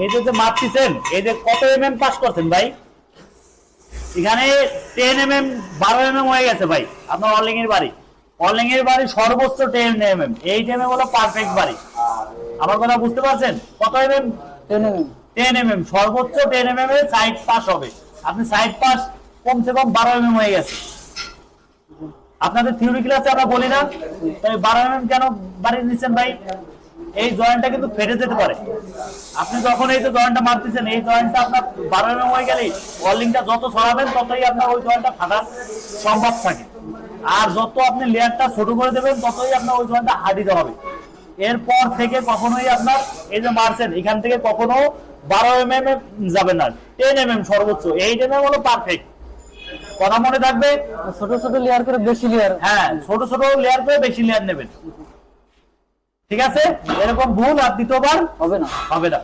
এই যে মাপতেছেন, এই যে কত এমএম পাস করছেন ভাই? এখানে 10 এমএম 12 এমএম হয়ে গেছে ভাই আপনার অলিং এর বাড়ি। অলিং এর বাড়ি সর্বোচ্চ 10 এমএম, 8 এমএম হলো পারফেক্ট বাড়ি। আমার কথা বুঝতে পারছেন? কত এমএম? 10 mm। 10 এমএম, সর্বোচ্চ 10 এমএম এর সাইড পাস হবে। আপনি সাইড পাস কমসে কম 12 এমএম হয়ে গেছে। আপনাদের থিওরি ক্লাসে আমরা বলি না তাই 12 এমএম কেন বাড়ি নিচ্ছেন ভাই? এই জয়েন্টটা কিন্তু ফেটে যেতে পারে। আপনি যখন এই যে জয়েন্টটা মারতেছেন, এই জয়েন্টটা আপনার 12 এমএম হয়ে গেলে ওয়েল্ডিংটা যত ছড়াবেন ততই আপনার ওই জয়েন্টটা ফাটার সম্ভব থাকে। আর যত আপনি লেয়ারটা ছোট করে দেবেন ততই আপনার ওই জয়েন্টটা হার্ডিতে হবে। এরপর থেকে কখনোই আপনার এই যে মারছেন এখান থেকে কখনো 12 এমএম এ যাবে না, 10 এমএম সর্বোচ্চ। 8 এমএম হলো পারফেক্ট। কথা মনে থাকবে? ছোট ছোট লেয়ার করে বেশি লেয়ার। হ্যাঁ, ছোট ছোট লেয়ার করে বেশি লেয়ার নেবেন। ঠিক আছে? এরকম ভুল আর দ্বিতীয়বার হবে না। হবে না।